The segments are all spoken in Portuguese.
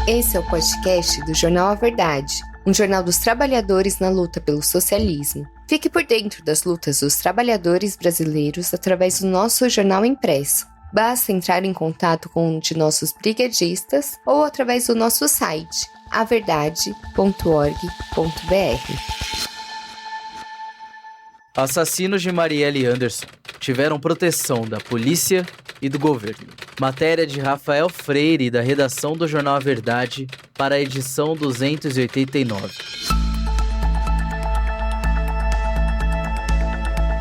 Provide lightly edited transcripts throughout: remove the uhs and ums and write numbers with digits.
Esse é o podcast do Jornal A Verdade, um jornal dos trabalhadores na luta pelo socialismo. Fique por dentro das lutas dos trabalhadores brasileiros através do nosso jornal impresso. Basta entrar em contato com um de nossos brigadistas ou através do nosso site, averdade.org.br. Assassinos de Marielle Anderson tiveram proteção da polícia e do governo. Matéria de Rafael Freire, da redação do Jornal A Verdade, para a edição 289.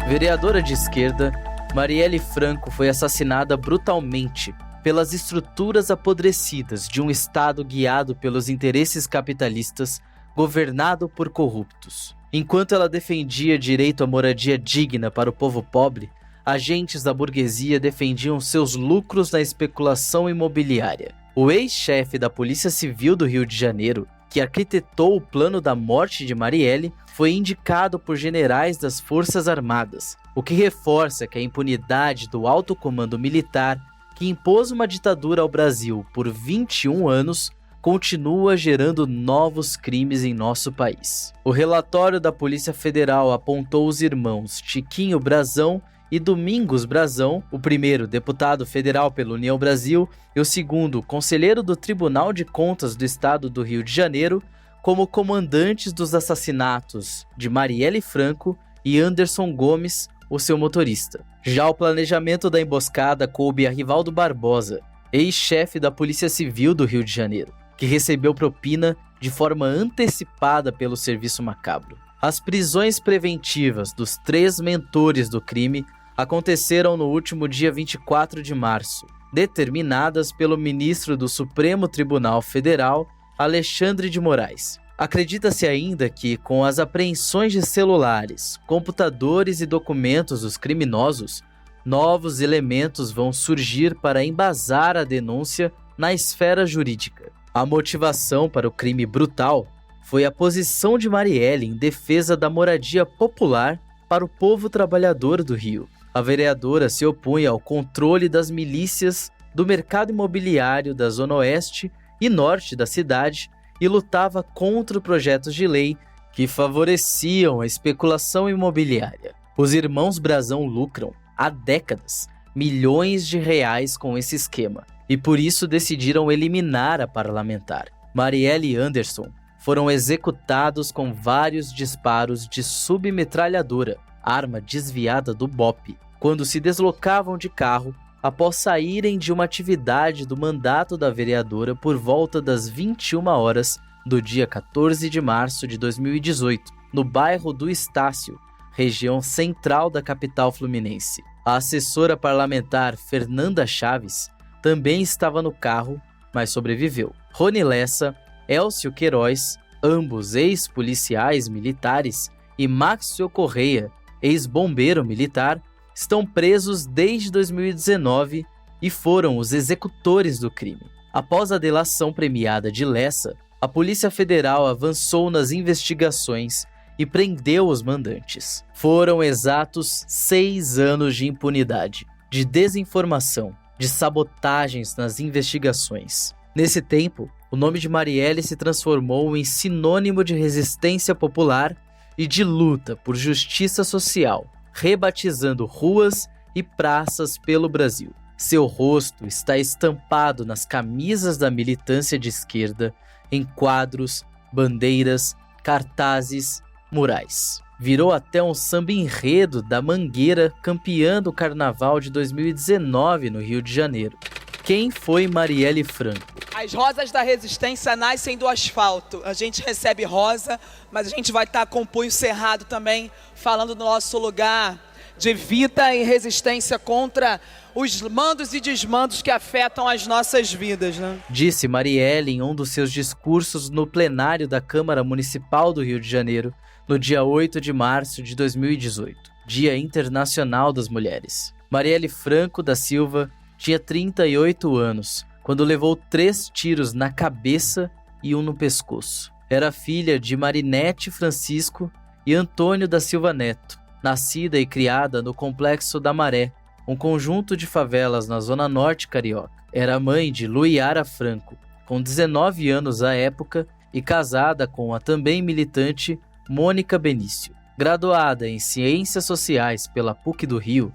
Vereadora de esquerda, Marielle Franco foi assassinada brutalmente pelas estruturas apodrecidas de um Estado guiado pelos interesses capitalistas, governado por corruptos. Enquanto ela defendia direito à moradia digna para o povo pobre, agentes da burguesia defendiam seus lucros na especulação imobiliária. O ex-chefe da Polícia Civil do Rio de Janeiro, que arquitetou o plano da morte de Marielle, foi indicado por generais das Forças Armadas, o que reforça que a impunidade do alto comando militar, que impôs uma ditadura ao Brasil por 21 anos, continua gerando novos crimes em nosso país. O relatório da Polícia Federal apontou os irmãos Chiquinho Brazão e Domingos Brazão, o primeiro deputado federal pela União Brasil e o segundo conselheiro do Tribunal de Contas do Estado do Rio de Janeiro, como comandantes dos assassinatos de Marielle Franco e Anderson Gomes, o seu motorista. Já o planejamento da emboscada coube a Rivaldo Barbosa, ex-chefe da Polícia Civil do Rio de Janeiro, que recebeu propina de forma antecipada pelo serviço macabro. As prisões preventivas dos 3 mentores do crime aconteceram no último dia 24 de março, determinadas pelo ministro do Supremo Tribunal Federal, Alexandre de Moraes. Acredita-se ainda que, com as apreensões de celulares, computadores e documentos dos criminosos, novos elementos vão surgir para embasar a denúncia na esfera jurídica. A motivação para o crime brutal foi a posição de Marielle em defesa da moradia popular para o povo trabalhador do Rio. A vereadora se opunha ao controle das milícias do mercado imobiliário da Zona Oeste e Norte da cidade e lutava contra projetos de lei que favoreciam a especulação imobiliária. Os irmãos Brazão lucram, há décadas, milhões de reais com esse esquema e por isso decidiram eliminar a parlamentar. Marielle e Anderson foram executados com vários disparos de submetralhadora, arma desviada do BOPE, quando se deslocavam de carro após saírem de uma atividade do mandato da vereadora por volta das 21 horas do dia 14 de março de 2018, no bairro do Estácio, região central da capital fluminense. A assessora parlamentar Fernanda Chaves também estava no carro, mas sobreviveu. Rony Lessa, Elcio Queiroz, ambos ex-policiais militares, e Maxio Correia, ex-bombeiro militar, estão presos desde 2019 e foram os executores do crime. Após a delação premiada de Lessa, a Polícia Federal avançou nas investigações e prendeu os mandantes. Foram exatos 6 anos de impunidade, de desinformação, de sabotagens nas investigações. Nesse tempo, o nome de Marielle se transformou em sinônimo de resistência popular e de luta por justiça social, rebatizando ruas e praças pelo Brasil. Seu rosto está estampado nas camisas da militância de esquerda, em quadros, bandeiras, cartazes, murais. Virou até um samba-enredo da Mangueira, campeã do Carnaval de 2019 no Rio de Janeiro. Quem foi Marielle Franco? As rosas da resistência nascem do asfalto. A gente recebe rosa, mas a gente vai estar com o punho cerrado também, falando do nosso lugar de vida e resistência contra os mandos e desmandos que afetam as nossas vidas, né? Disse Marielle em um dos seus discursos no plenário da Câmara Municipal do Rio de Janeiro, no dia 8 de março de 2018, Dia Internacional das Mulheres. Marielle Franco da Silva tinha 38 anos, quando levou 3 tiros na cabeça e um no pescoço. Era filha de Marinete Francisco e Antônio da Silva Neto, nascida e criada no Complexo da Maré, um conjunto de favelas na Zona Norte carioca. Era mãe de Luiara Franco, com 19 anos à época e casada com a também militante Mônica Benício. Graduada em Ciências Sociais pela PUC do Rio,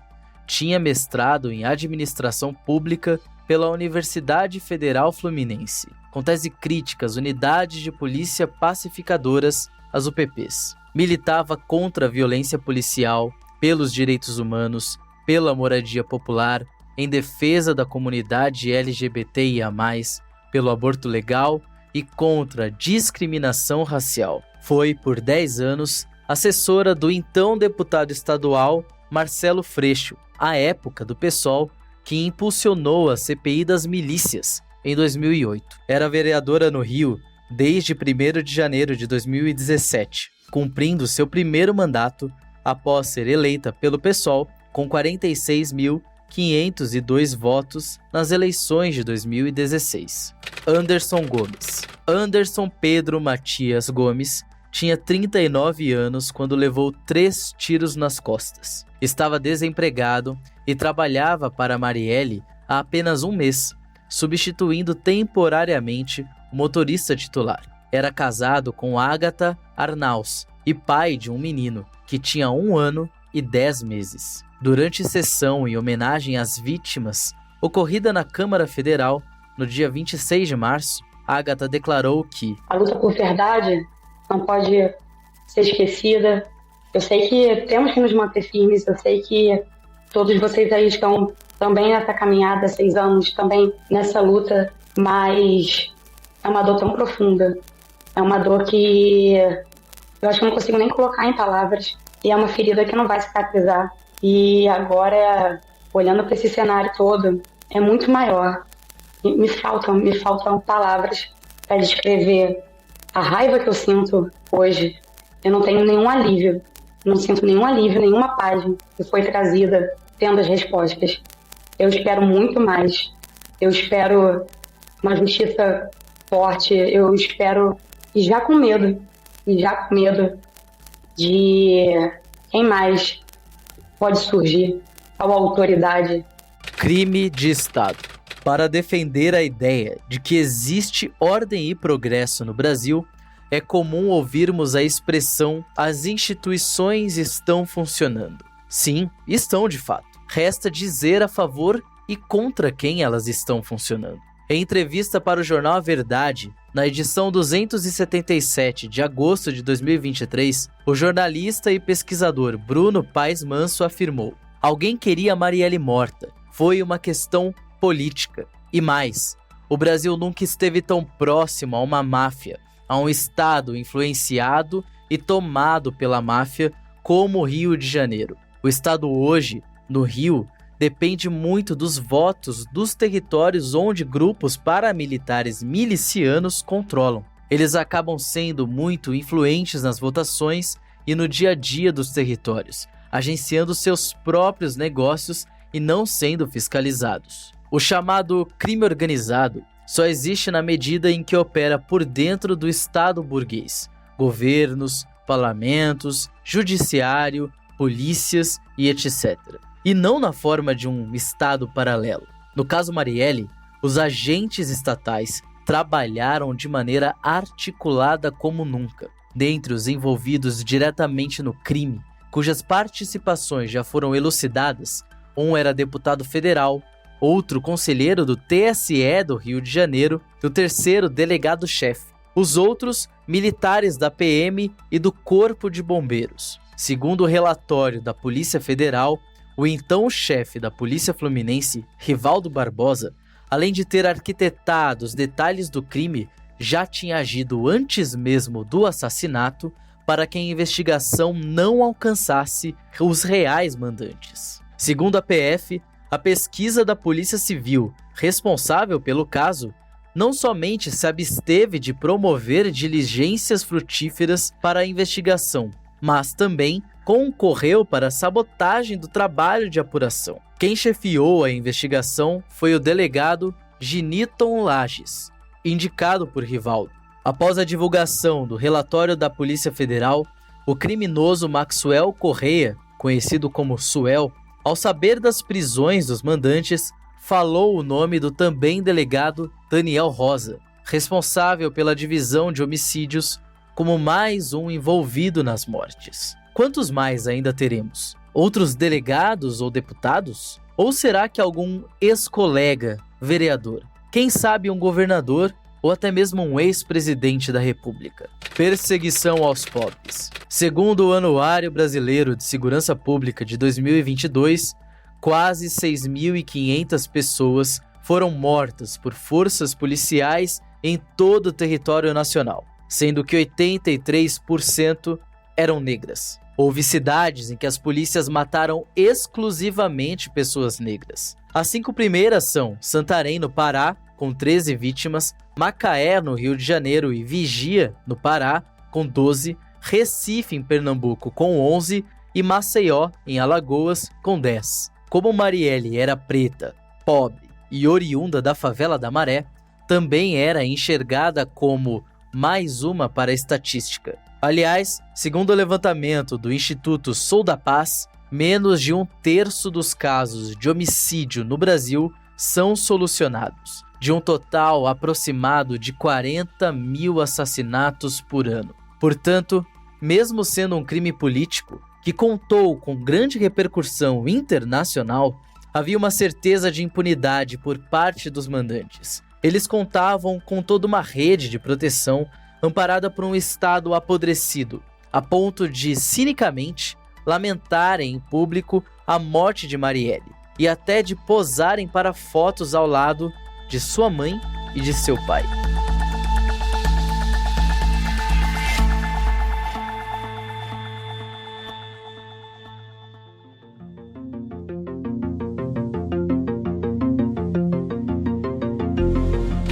tinha mestrado em Administração Pública pela Universidade Federal Fluminense, com tese crítica às Unidades de Polícia Pacificadoras, as UPPs. Militava contra a violência policial, pelos direitos humanos, pela moradia popular, em defesa da comunidade LGBTIA+, pelo aborto legal e contra a discriminação racial. Foi, por 10 anos, assessora do então deputado estadual Marcelo Freixo, à época do PSOL, que impulsionou a CPI das milícias em 2008. Era vereadora no Rio desde 1º de janeiro de 2017, cumprindo seu primeiro mandato após ser eleita pelo PSOL com 46.502 votos nas eleições de 2016. Anderson Gomes. Anderson Pedro Matias Gomes tinha 39 anos quando levou 3 tiros nas costas. Estava desempregado e trabalhava para Marielle há apenas um mês, substituindo temporariamente o motorista titular. Era casado com Ágata Arnaus e pai de um menino, que tinha 1 ano e 10 meses. Durante sessão em homenagem às vítimas, ocorrida na Câmara Federal, no dia 26 de março, Ágata declarou que a luta por verdade não pode ser esquecida. Eu sei que temos que nos manter firmes, eu sei que todos vocês aí estão também nessa caminhada há 6 anos, também nessa luta, mas é uma dor tão profunda, é uma dor que eu acho que eu não consigo nem colocar em palavras, e é uma ferida que não vai cicatrizar. E agora, olhando para esse cenário todo, é muito maior. Me faltam palavras para descrever a raiva que eu sinto hoje. Eu não tenho nenhum alívio, não sinto nenhum alívio, nenhuma página que foi trazida tendo as respostas. Eu espero muito mais. Eu espero uma justiça forte. Eu espero, e já com medo de quem mais pode surgir ao autoridade. Crime de Estado. Para defender a ideia de que existe ordem e progresso no Brasil, é comum ouvirmos a expressão "as instituições estão funcionando". Sim, estão de fato. Resta dizer a favor e contra quem elas estão funcionando. Em entrevista para o jornal A Verdade, na edição 277 de agosto de 2023, o jornalista e pesquisador Bruno Paes Manso afirmou: "Alguém queria Marielle morta. Foi uma questão política. E mais, o Brasil nunca esteve tão próximo a uma máfia, a um estado influenciado e tomado pela máfia como o Rio de Janeiro. O estado hoje, no Rio, depende muito dos votos dos territórios onde grupos paramilitares milicianos controlam. Eles acabam sendo muito influentes nas votações e no dia a dia dos territórios, agenciando seus próprios negócios e não sendo fiscalizados. O chamado crime organizado só existe na medida em que opera por dentro do Estado burguês, governos, parlamentos, judiciário, polícias e etc. E não na forma de um Estado paralelo. No caso Marielle, os agentes estatais trabalharam de maneira articulada como nunca. Dentre os envolvidos diretamente no crime, cujas participações já foram elucidadas, um era deputado federal, outro conselheiro do TSE do Rio de Janeiro e o terceiro delegado-chefe. Os outros, militares da PM e do Corpo de Bombeiros. Segundo o relatório da Polícia Federal, o então chefe da Polícia Fluminense, Rivaldo Barbosa, além de ter arquitetado os detalhes do crime, já tinha agido antes mesmo do assassinato para que a investigação não alcançasse os reais mandantes. Segundo a PF, a pesquisa da Polícia Civil, responsável pelo caso, não somente se absteve de promover diligências frutíferas para a investigação, mas também concorreu para a sabotagem do trabalho de apuração. Quem chefiou a investigação foi o delegado Giniton Lages, indicado por Rivaldo. Após a divulgação do relatório da Polícia Federal, o criminoso Maxwell Correia, conhecido como Suel, ao saber das prisões dos mandantes, falou o nome do também delegado Daniel Rosa, responsável pela divisão de homicídios, como mais um envolvido nas mortes. Quantos mais ainda teremos? Outros delegados ou deputados? Ou será que algum ex-colega, vereador? Quem sabe um governador ou até mesmo um ex-presidente da República? Perseguição aos pobres. Segundo o Anuário Brasileiro de Segurança Pública de 2022, quase 6.500 pessoas foram mortas por forças policiais em todo o território nacional, sendo que 83% eram negras. Houve cidades em que as polícias mataram exclusivamente pessoas negras. As 5 primeiras são Santarém, no Pará, com 13 vítimas, Macaé, no Rio de Janeiro, e Vigia, no Pará, com 12, Recife, em Pernambuco, com 11, e Maceió, em Alagoas, com 10. Como Marielle era preta, pobre e oriunda da favela da Maré, também era enxergada como mais uma para a estatística. Aliás, segundo o levantamento do Instituto Sou da Paz, menos de 1/3 dos casos de homicídio no Brasil são solucionados, de um total aproximado de 40.000 assassinatos por ano. Portanto, mesmo sendo um crime político que contou com grande repercussão internacional, havia uma certeza de impunidade por parte dos mandantes. Eles contavam com toda uma rede de proteção amparada por um Estado apodrecido, a ponto de, cinicamente, lamentarem em público a morte de Marielle e até de posarem para fotos ao lado de sua mãe e de seu pai.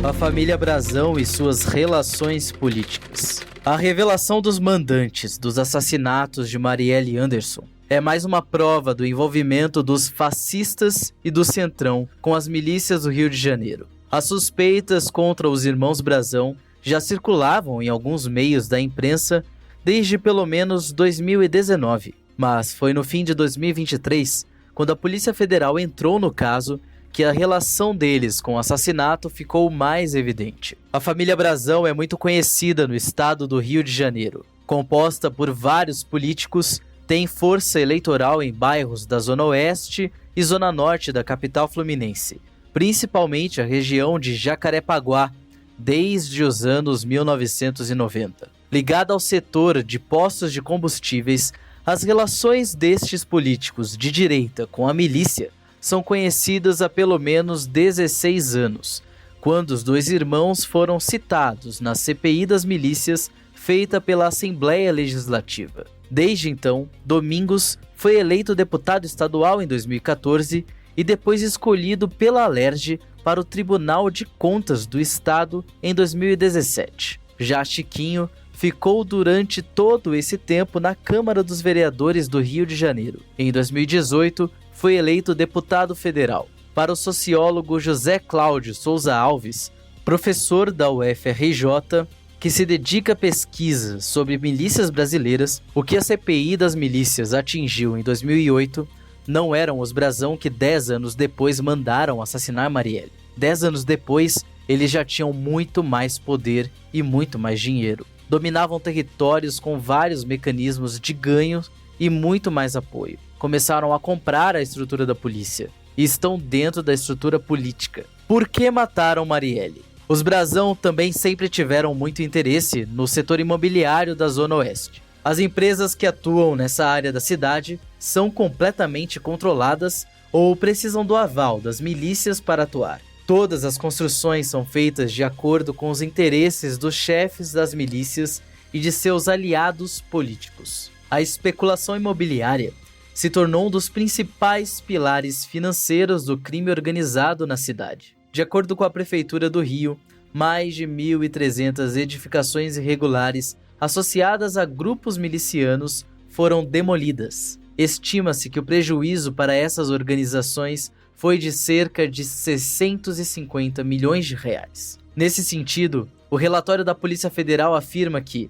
A família Brazão e suas relações políticas. A revelação dos mandantes dos assassinatos de Marielle Anderson é mais uma prova do envolvimento dos fascistas e do Centrão com as milícias do Rio de Janeiro. As suspeitas contra os irmãos Brazão já circulavam em alguns meios da imprensa desde pelo menos 2019, mas foi no fim de 2023, quando a Polícia Federal entrou no caso, que a relação deles com o assassinato ficou mais evidente. A família Brazão é muito conhecida no estado do Rio de Janeiro. Composta por vários políticos, tem força eleitoral em bairros da Zona Oeste e Zona Norte da capital fluminense, principalmente a região de Jacarepaguá, desde os anos 1990. Ligada ao setor de postos de combustíveis, as relações destes políticos de direita com a milícia são conhecidas há pelo menos 16 anos, quando os dois irmãos foram citados na CPI das milícias feita pela Assembleia Legislativa. Desde então, Domingos foi eleito deputado estadual em 2014 e depois escolhido pela Alerj para o Tribunal de Contas do Estado em 2017. Já Chiquinho ficou durante todo esse tempo na Câmara dos Vereadores do Rio de Janeiro. Em 2018, foi eleito deputado federal. Para o sociólogo José Cláudio Souza Alves, professor da UFRJ, que se dedica a pesquisa sobre milícias brasileiras, o que a CPI das milícias atingiu em 2008 não eram os Brazão que 10 anos depois mandaram assassinar Marielle. 10 anos depois, eles já tinham muito mais poder e muito mais dinheiro. Dominavam territórios com vários mecanismos de ganho e muito mais apoio. Começaram a comprar a estrutura da polícia e estão dentro da estrutura política. Por que mataram Marielle? Os Brazão também sempre tiveram muito interesse no setor imobiliário da Zona Oeste. As empresas que atuam nessa área da cidade são completamente controladas ou precisam do aval das milícias para atuar. Todas as construções são feitas de acordo com os interesses dos chefes das milícias e de seus aliados políticos. A especulação imobiliária se tornou um dos principais pilares financeiros do crime organizado na cidade. De acordo com a Prefeitura do Rio, mais de 1.300 edificações irregulares associadas a grupos milicianos foram demolidas. Estima-se que o prejuízo para essas organizações foi de cerca de 650 milhões de reais. Nesse sentido, o relatório da Polícia Federal afirma que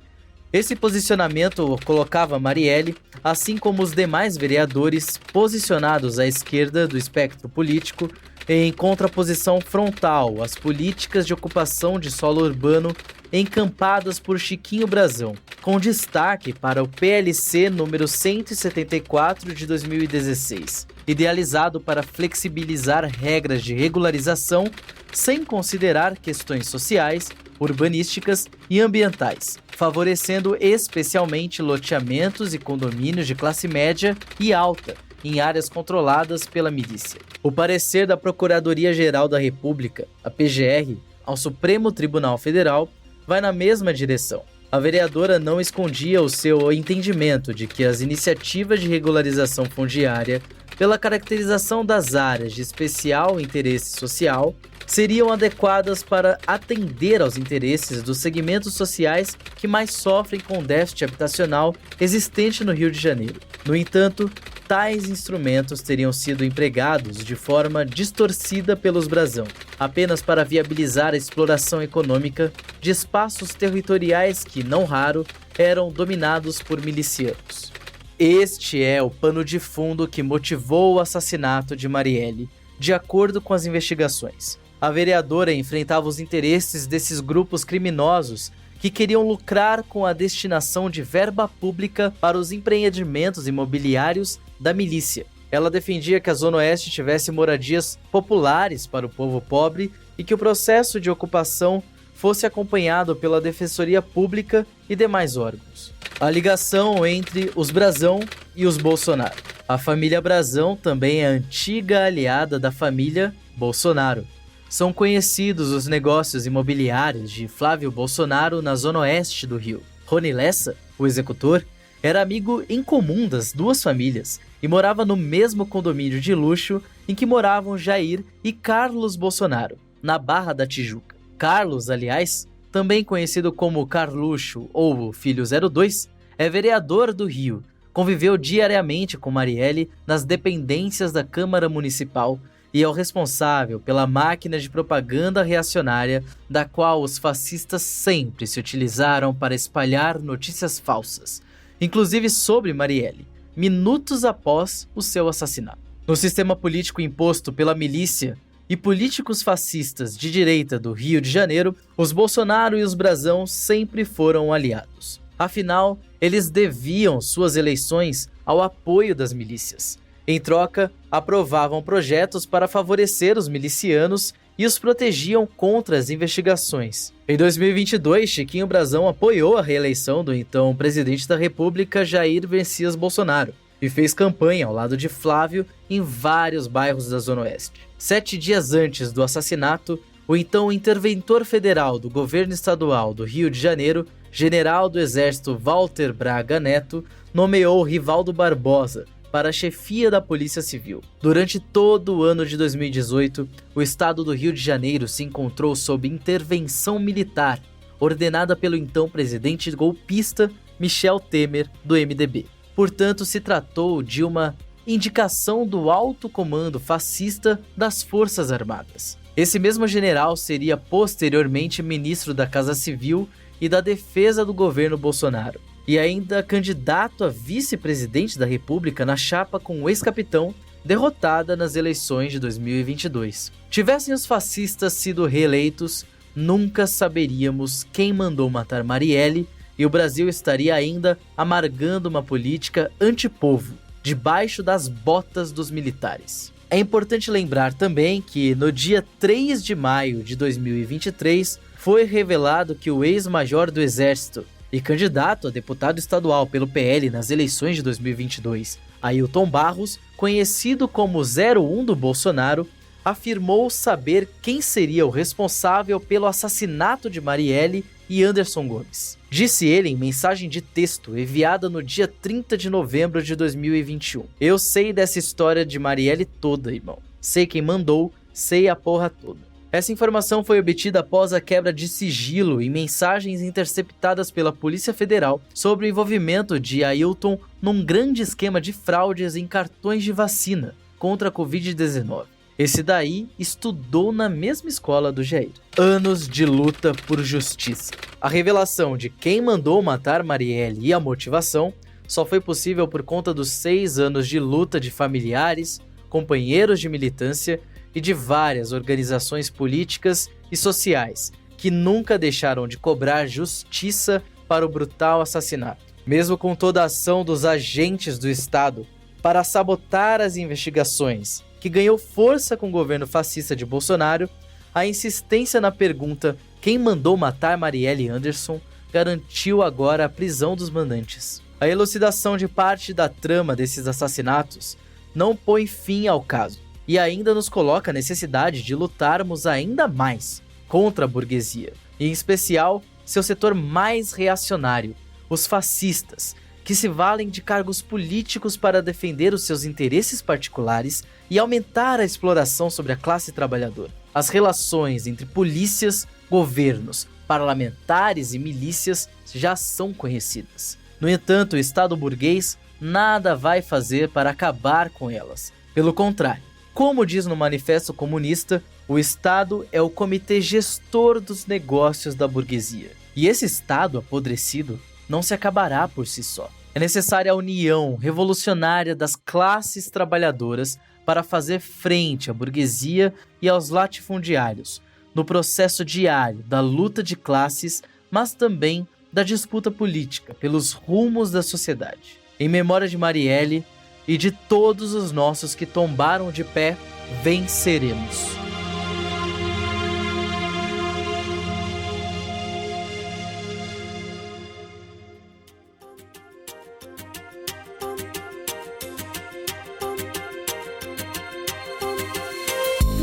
esse posicionamento colocava Marielle, assim como os demais vereadores posicionados à esquerda do espectro político, em contraposição frontal às políticas de ocupação de solo urbano encampadas por Chiquinho Brazão, com destaque para o PLC número 174 de 2016, idealizado para flexibilizar regras de regularização sem considerar questões sociais, urbanísticas e ambientais, favorecendo especialmente loteamentos e condomínios de classe média e alta em áreas controladas pela milícia. O parecer da Procuradoria-Geral da República, a PGR, ao Supremo Tribunal Federal vai na mesma direção. A vereadora não escondia o seu entendimento de que as iniciativas de regularização fundiária, pela caracterização das áreas de especial interesse social, seriam adequadas para atender aos interesses dos segmentos sociais que mais sofrem com o déficit habitacional existente no Rio de Janeiro. No entanto, tais instrumentos teriam sido empregados de forma distorcida pelos Brazão, apenas para viabilizar a exploração econômica de espaços territoriais que, não raro, eram dominados por milicianos. Este é o pano de fundo que motivou o assassinato de Marielle, de acordo com as investigações. A vereadora enfrentava os interesses desses grupos criminosos que queriam lucrar com a destinação de verba pública para os empreendimentos imobiliários da milícia. Ela defendia que a Zona Oeste tivesse moradias populares para o povo pobre e que o processo de ocupação fosse acompanhado pela Defensoria Pública e demais órgãos. A ligação entre os Brazão e os Bolsonaro. A família Brazão também é antiga aliada da família Bolsonaro. São conhecidos os negócios imobiliários de Flávio Bolsonaro na zona oeste do Rio. Rony Lessa, o executor, era amigo em comum das duas famílias e morava no mesmo condomínio de luxo em que moravam Jair e Carlos Bolsonaro, na Barra da Tijuca. Carlos, aliás, também conhecido como Carluxo ou Filho 02, é vereador do Rio, conviveu diariamente com Marielle nas dependências da Câmara Municipal e é o responsável pela máquina de propaganda reacionária da qual os fascistas sempre se utilizaram para espalhar notícias falsas, inclusive sobre Marielle, minutos após o seu assassinato. No sistema político imposto pela milícia e políticos fascistas de direita do Rio de Janeiro, os Bolsonaro e os Brazão sempre foram aliados. Afinal, eles deviam suas eleições ao apoio das milícias. Em troca, aprovavam projetos para favorecer os milicianos e os protegiam contra as investigações. Em 2022, Chiquinho Brazão apoiou a reeleição do então presidente da República, Jair Messias Bolsonaro, e fez campanha ao lado de Flávio em vários bairros da Zona Oeste. 7 dias antes do assassinato, o então interventor federal do governo estadual do Rio de Janeiro, general do Exército Walter Braga Neto, nomeou Rivaldo Barbosa para a chefia da Polícia Civil. Durante todo o ano de 2018, o estado do Rio de Janeiro se encontrou sob intervenção militar, ordenada pelo então presidente golpista Michel Temer, do MDB. Portanto, se tratou de uma indicação do alto comando fascista das Forças Armadas. Esse mesmo general seria posteriormente ministro da Casa Civil e da Defesa do governo Bolsonaro, e ainda candidato a vice-presidente da República na chapa com o ex-capitão, derrotada nas eleições de 2022. Tivessem os fascistas sido reeleitos, nunca saberíamos quem mandou matar Marielle e o Brasil estaria ainda amargando uma política antipovo, debaixo das botas dos militares. É importante lembrar também que no dia 3 de maio de 2023 foi revelado que o ex-major do Exército e candidato a deputado estadual pelo PL nas eleições de 2022, Ailton Barros, conhecido como 01 do Bolsonaro, afirmou saber quem seria o responsável pelo assassinato de Marielle e Anderson Gomes. Disse ele em mensagem de texto enviada no dia 30 de novembro de 2021. Eu sei dessa história de Marielle toda, irmão. Sei quem mandou, sei a porra toda. Essa informação foi obtida após a quebra de sigilo em mensagens interceptadas pela Polícia Federal sobre o envolvimento de Ailton num grande esquema de fraudes em cartões de vacina contra a Covid-19. Esse daí estudou na mesma escola do Jair. Anos de luta por justiça. A revelação de quem mandou matar Marielle e a motivação só foi possível por conta dos 6 anos de luta de familiares, companheiros de militância e de várias organizações políticas e sociais que nunca deixaram de cobrar justiça para o brutal assassinato. Mesmo com toda a ação dos agentes do Estado para sabotar as investigações, que ganhou força com o governo fascista de Bolsonaro, a insistência na pergunta quem mandou matar Marielle Anderson garantiu agora a prisão dos mandantes. A elucidação de parte da trama desses assassinatos não põe fim ao caso e ainda nos coloca a necessidade de lutarmos ainda mais contra a burguesia, e em especial seu setor mais reacionário, os fascistas, que se valem de cargos políticos para defender os seus interesses particulares e aumentar a exploração sobre a classe trabalhadora. As relações entre polícias, governos, parlamentares e milícias já são conhecidas. No entanto, o Estado burguês nada vai fazer para acabar com elas. Pelo contrário, como diz no Manifesto Comunista, o Estado é o comitê gestor dos negócios da burguesia. E esse Estado apodrecido não se acabará por si só. É necessária a união revolucionária das classes trabalhadoras para fazer frente à burguesia e aos latifundiários, no processo diário da luta de classes, mas também da disputa política pelos rumos da sociedade. Em memória de Marielle e de todos os nossos que tombaram de pé, venceremos.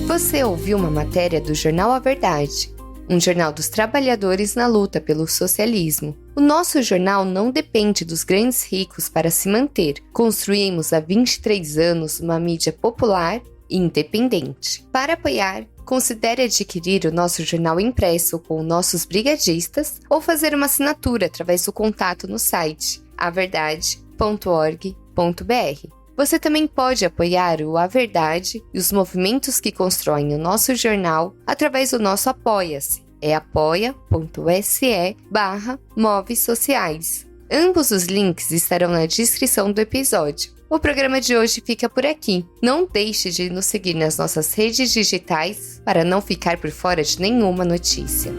Você ouviu uma matéria do jornal A Verdade, um jornal dos trabalhadores na luta pelo socialismo. O nosso jornal não depende dos grandes ricos para se manter. Construímos há 23 anos uma mídia popular e independente. Para apoiar, considere adquirir o nosso jornal impresso com nossos brigadistas ou fazer uma assinatura através do contato no site averdade.org.br. Você também pode apoiar o A Verdade e os movimentos que constroem o nosso jornal através do nosso Apoia-se. É apoia.se/movesociais. Ambos os links estarão na descrição do episódio. O programa de hoje fica por aqui. Não deixe de nos seguir nas nossas redes digitais para não ficar por fora de nenhuma notícia.